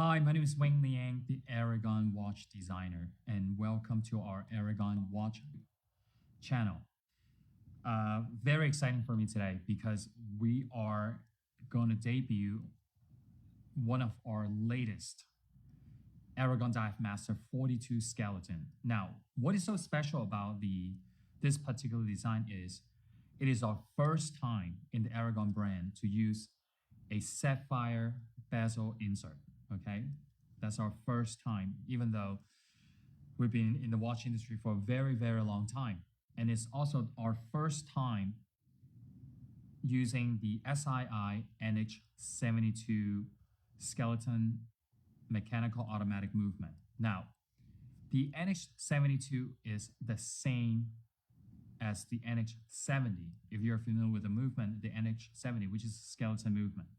Hi, my name is Wing Liang, the Aragon watch designer, and welcome to our Aragon watch channel. Very exciting for me today because we are going to debut one of our latest Aragon Divemaster 42 skeleton. Now, what is so special about this particular design is it is our first time in the Aragon brand to use a sapphire bezel insert. Okay, that's our first time, even though we've been in the watch industry for a very, very long time. And it's also our first time using the SII NH72 skeleton mechanical automatic movement. Now, the NH72 is the same as the NH70. If you're familiar with the movement, the NH70, which is skeleton movement.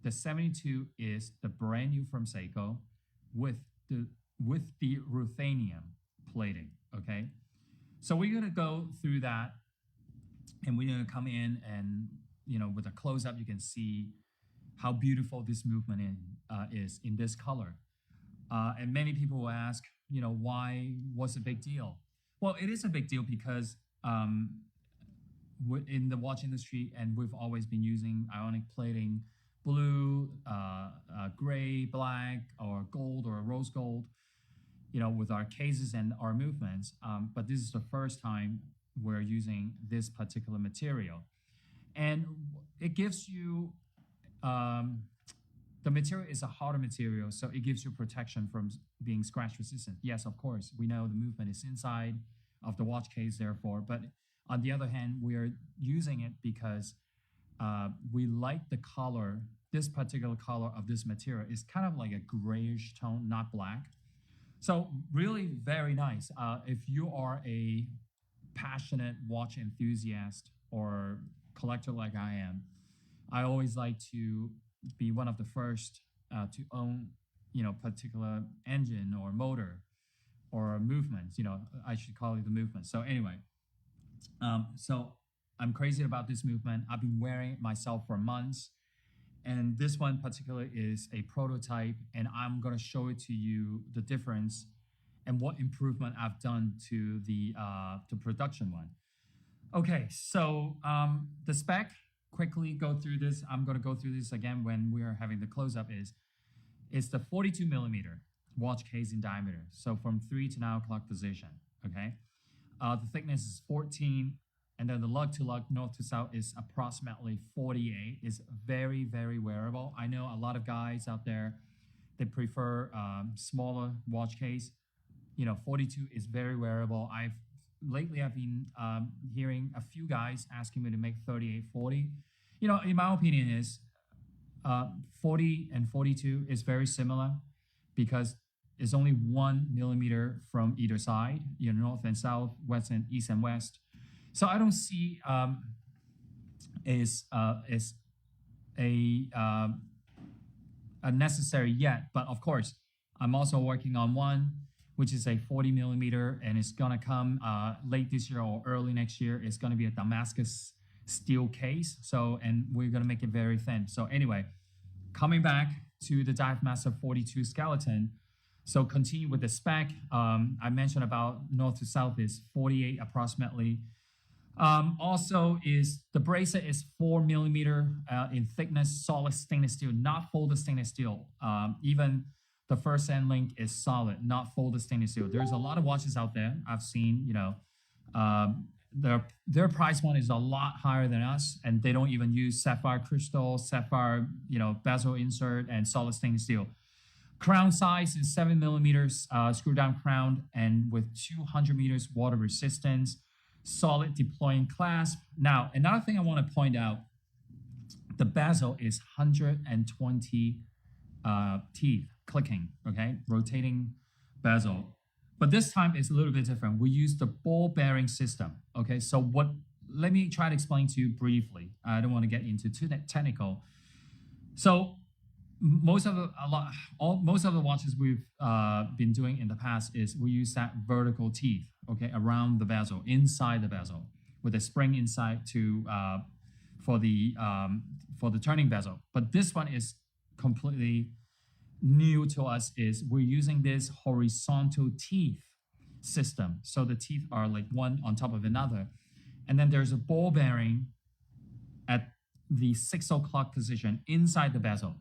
The 72 is the brand new from Seiko with the ruthenium plating. Okay, so we're gonna go through that, and we're gonna come in and with a close up, you can see how beautiful this movement is in this color. And many people will ask, why was a big deal? Well, it is a big deal because in the watch industry, and we've always been using ionic plating. Blue, gray, black, or gold, or rose gold, with our cases and our movements. But this is the first time we're using this particular material. And it gives you, the material is a harder material, so it gives you protection from being scratch resistant. Yes, of course, we know the movement is inside of the watch case, therefore. But on the other hand, we are using it because we like the color. This particular color of this material is kind of like a grayish tone, not black. So really very nice. If you are a passionate watch enthusiast or collector like I am, I always like to be one of the first to own, particular engine or motor or movements. I should call it the movement. So anyway, so I'm crazy about this movement. I've been wearing it myself for months. And this one particularly is a prototype, and I'm going to show it to you, the difference and what improvement I've done to the production one. Okay, so the spec, quickly go through this. I'm going to go through this again when we are having the close-up. It's the 42 millimeter watch case in diameter. So from 3 to 9 o'clock position, okay? The thickness is 14. And then the lug to lug, north to south, is approximately 48. Is very, very wearable. I know a lot of guys out there, they prefer smaller watch case. 42 is very wearable. Lately I've been hearing a few guys asking me to make 38, 40. In my opinion is 40 and 42 is very similar because it's only 1 millimeter from either side, north and south, west and east and west. So I don't see is a necessary yet, but of course I'm also working on one which is a 40 millimeter, and it's gonna come late this year or early next year. It's gonna be a Damascus steel case, and we're gonna make it very thin. So anyway, coming back to the Divemaster 42 skeleton. So continue with the spec. I mentioned about north to south is 48 approximately. Also is the bracelet is 4 millimeter in thickness, solid stainless steel, not folded stainless steel. Even the first end link is solid, not folded stainless steel. There's a lot of watches out there I've seen, their price point is a lot higher than us, and they don't even use sapphire crystal, sapphire, bezel insert, and solid stainless steel. Crown size is 7 millimeters, screw down crown, and with 200 meters water resistance. Solid deploying clasp. Now, another thing I want to point out, the bezel is 120 teeth clicking, okay? Rotating bezel. But this time it's a little bit different. We use the ball bearing system, okay? So let me try to explain to you briefly. I don't want to get into too technical. So most of the watches we've been doing in the past is we use that vertical teeth, okay, around the bezel, inside the bezel, with a spring inside for the turning bezel. But this one is completely new to us is we're using this horizontal teeth system. So the teeth are like one on top of another. And then there's a ball bearing at the 6 o'clock position inside the bezel.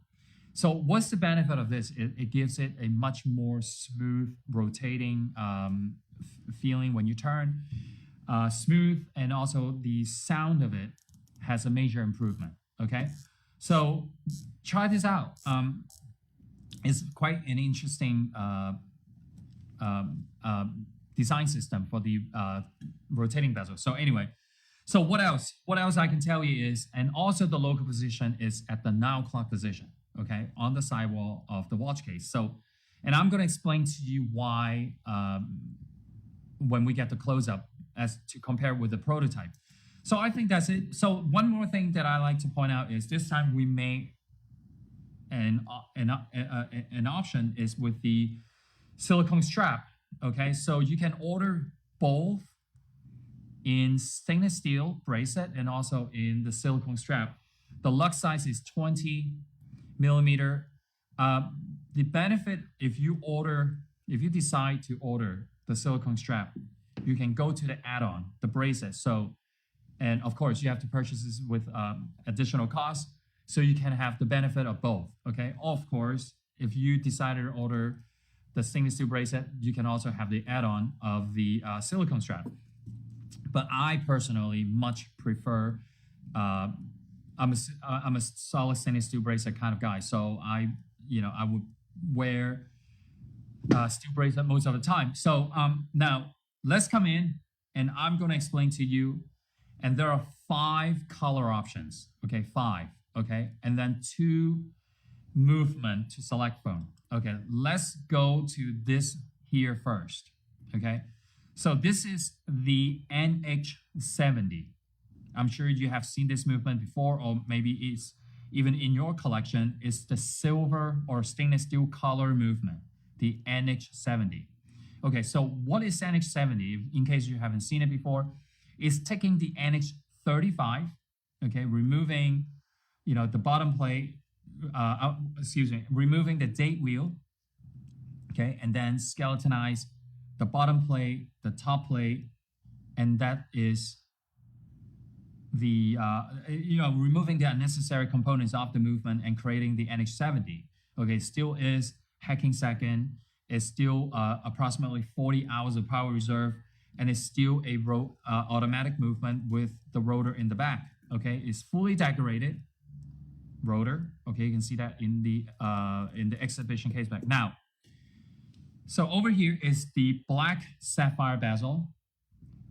So what's the benefit of this? It gives it a much more smooth rotating feeling when you turn. Smooth, and also the sound of it has a major improvement, okay? So try this out. It's quite an interesting design system for the rotating bezel. So anyway, so what else? What else I can tell you is, and also the local position is at the 9 o'clock position, okay, on the sidewall of the watch case. So, and I'm gonna explain to you why when we get the close-up as to compare with the prototype. So I think that's it. So one more thing that I like to point out is this time we made an option is with the silicone strap. Okay, so you can order both in stainless steel bracelet and also in the silicone strap. The lug size is 20 millimeter. The benefit if you decide to order the silicone strap, you can go to the add-on, the bracelet. So, and of course you have to purchase this with additional costs. So you can have the benefit of both, okay? Of course, if you decided to order the stainless steel bracelet, you can also have the add-on of the silicone strap. But I personally much prefer, I'm a solid stainless steel bracelet kind of guy. So I would wear steel bracelet most of the time. So now let's come in and I'm gonna explain to you, and there are 5 color options, okay, 5. Okay, and then 2 movement to select from. Okay, let's go to this here first. Okay, so this is the NH70. I'm sure you have seen this movement before, or maybe it's even in your collection. It's the silver or stainless steel color movement, the NH70. Okay, so what is NH70? In case you haven't seen it before, it's taking the NH35, okay, removing the bottom plate, removing the date wheel, okay, and then skeletonize the bottom plate, the top plate, and that is the, removing the unnecessary components of the movement and creating the NH70. Okay, still is hacking second, it's still approximately 40 hours of power reserve, and it's still a automatic movement with the rotor in the back. Okay, it's fully decorated rotor. Okay, you can see that in the exhibition case back. Now, so over here is the black sapphire bezel,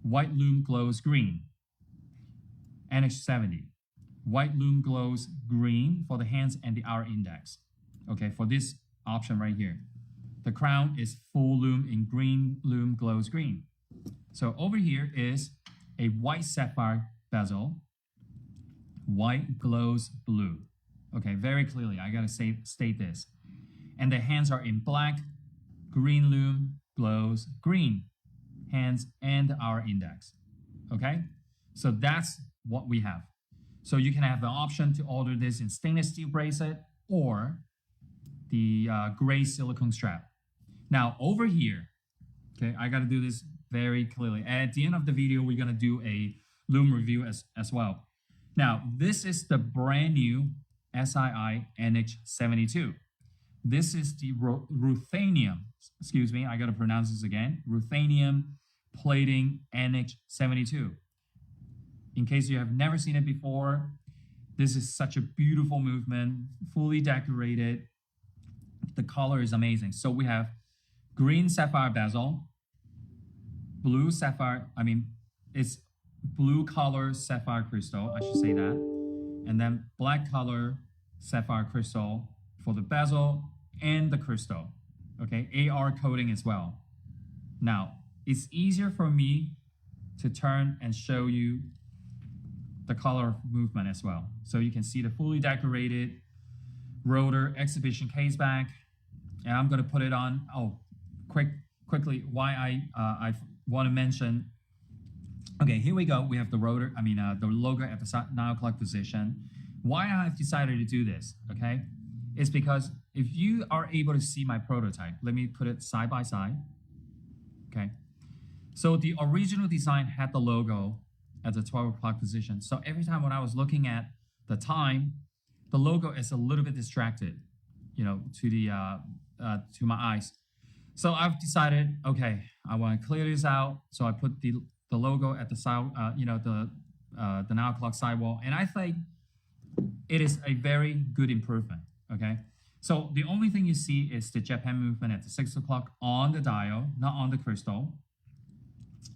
white lume glows green, NH70. White lume glows green for the hands and the hour index. Okay, for this option right here. The crown is full lume in green, lume glows green. So over here is a white sapphire bezel, white glows blue. Okay, very clearly, I gotta state this. And the hands are in black, green lume glows green, hands and hour index. Okay, so that's what we have. So you can have the option to order this in stainless steel bracelet or the gray silicone strap. Now over here, okay, I gotta do this very clearly. At the end of the video, we're gonna do a lume review as well. Now, this is the brand new SII NH72. This is the ruthenium, excuse me, I gotta pronounce this again, ruthenium plating NH72. In case you have never seen it before, this is such a beautiful movement, fully decorated. The color is amazing. So we have green sapphire bezel, blue sapphire, it's blue color sapphire crystal, I should say that. And then black color sapphire crystal for the bezel and the crystal. Okay, AR coating as well. Now, it's easier for me to turn and show you the color movement as well. So you can see the fully decorated rotor exhibition case back. And I'm gonna put it on, quickly, why I want to mention. Okay, here we go. We have the rotor, the logo at the 9 o'clock position. Why I've decided to do this, okay, is because if you are able to see my prototype, let me put it side by side. Okay. So the original design had the logo at the 12 o'clock position. So every time when I was looking at the time, the logo is a little bit distracted, to the to my eyes. So I've decided, okay, I want to clear this out. So I put the logo at the side, the 9 o'clock sidewall, and I think it is a very good improvement. Okay. So the only thing you see is the Japan movement at the 6 o'clock on the dial, not on the crystal.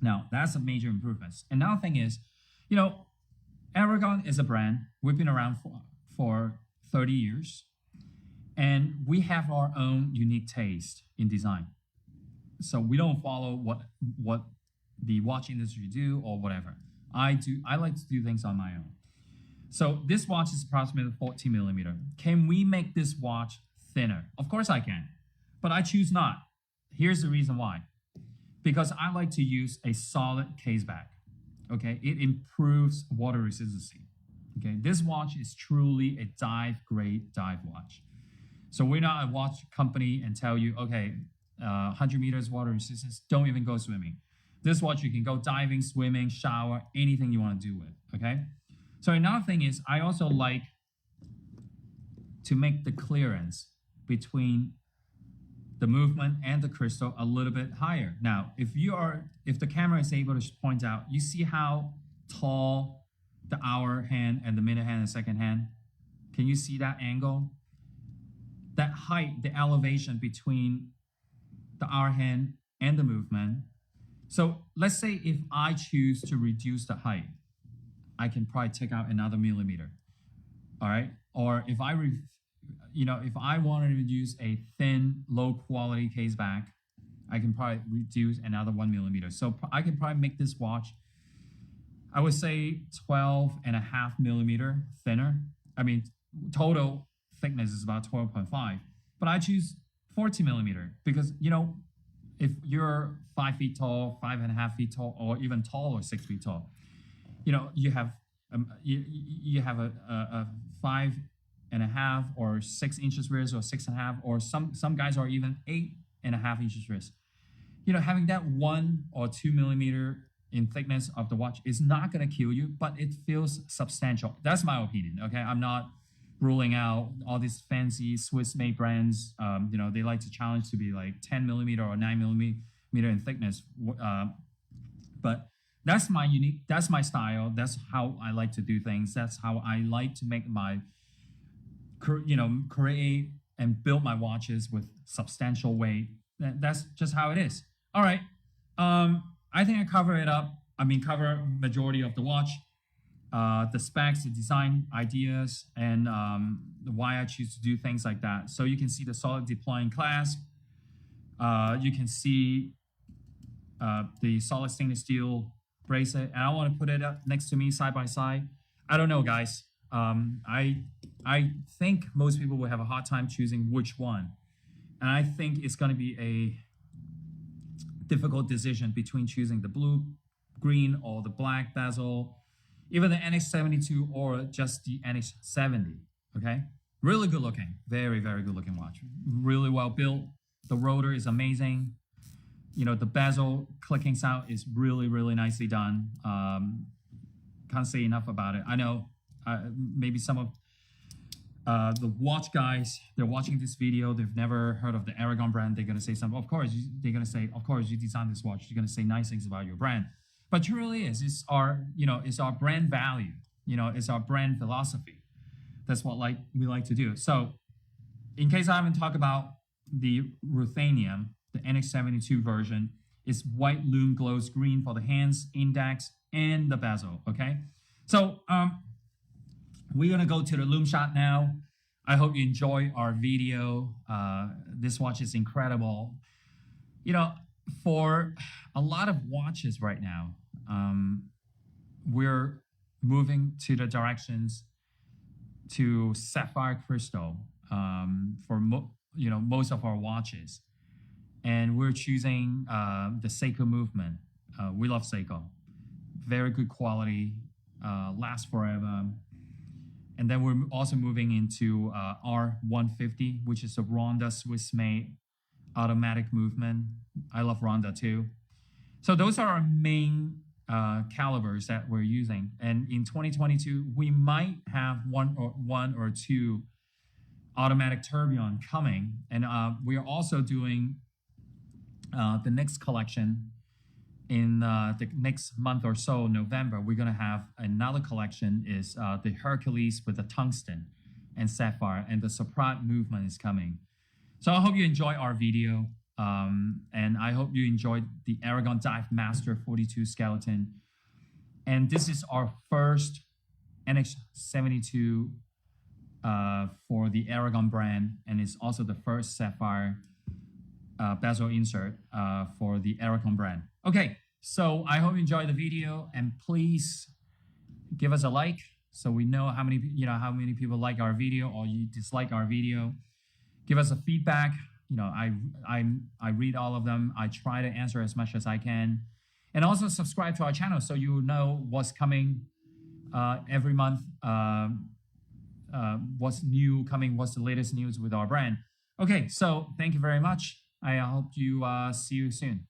Now, that's a major improvement. Another thing is, Aragon is a brand. We've been around for 30 years. And we have our own unique taste in design. So we don't follow what the watch industry do or whatever. I like to do things on my own. So this watch is approximately 14 millimeter. Can we make this watch thinner? Of course I can, but I choose not. Here's the reason why. Because I like to use a solid case back. Okay, it improves water resistance. Okay, this watch is truly a grade dive watch. So we're not a watch company and tell you, okay, 100 meters water resistance, don't even go swimming. This watch you can go diving, swimming, shower, anything you want to do with. Okay. So another thing is I also like to make the clearance between the movement and the crystal a little bit higher. Now, if the camera is able to point out, you see how tall the hour hand and the minute hand and second hand? Can you see that angle? That height, the elevation between the hour hand and the movement. So let's say if I choose to reduce the height, I can probably take out another millimeter. All right. Or if I wanted to use a thin, low quality case back, I can probably reduce another 1 millimeter. So I can probably make this watch, I would say 12.5 millimeter thinner. I mean, total thickness is about 12.5, but I choose 14 millimeter because, if you're 5 feet tall, 5.5 feet tall, or even taller, 6 feet tall, you have a 5.5 or 6 inches wrist or 6.5, or some guys are even 8.5 inches wrist. Having that 1 or 2 millimeter in thickness of the watch is not going to kill you, but it feels substantial. That's my opinion. Okay, I'm not ruling out all these fancy Swiss-made brands. They like to challenge to be like 10 millimeter or 9 millimeter in thickness. But that's my style. That's how I like to do things. That's how I like to make my, create and build my watches with substantial weight. That's just how it is. All right. I think I cover it up. Cover majority of the watch, the specs, the design ideas, and why I choose to do things like that. So you can see the solid deploying clasp. You can see the solid stainless steel bracelet, and I want to put it up next to me side by side. I don't know, guys. I think most people will have a hard time choosing which one, and I think it's going to be a difficult decision between choosing the blue, green, or the black bezel, even the NX72 or just the NX70. Okay, really good looking, very, very good looking watch. Really well built. The rotor is amazing. The bezel clicking sound is really, really nicely done. Can't say enough about it. I know maybe some of the watch guys, they're watching this video, they've never heard of the Aragon brand. They're going to say something. Of course, they're going to say, of course, you designed this watch. You're going to say nice things about your brand. But it truly is. It's our brand value. It's our brand philosophy. That's what we like to do. So in case I haven't talked about the ruthenium, the NX72 version is white lume glows green for the hands, index, and the bezel. Okay, so we're gonna go to the lume shot now. I hope you enjoy our video. This watch is incredible. For a lot of watches right now, we're moving to the directions to sapphire crystal for most of our watches. And we're choosing the Seiko movement. We love Seiko. Very good quality, lasts forever. And then we're also moving into R150, which is a Ronda Swiss-made automatic movement. I love Ronda too. So those are our main calibers that we're using. And in 2022, we might have one or two automatic tourbillon coming. And we are also doing the next collection in the next month or so, November. We're going to have another collection is the Hercules with the tungsten and sapphire, and the Soprat movement is coming. So I hope you enjoy our video. And I hope you enjoyed the Aragon Divemaster 42 skeleton. And this is our first NX72 for the Aragon brand, and it's also the first sapphire bezel insert for the Aragon brand. Okay, so I hope you enjoyed the video, and please give us a like so we know how many people like our video or you dislike our video. Give us a feedback. I read all of them. I try to answer as much as I can. And also subscribe to our channel so you know what's coming every month, what's new coming, what's the latest news with our brand. Okay, so thank you very much. I hope you see you soon.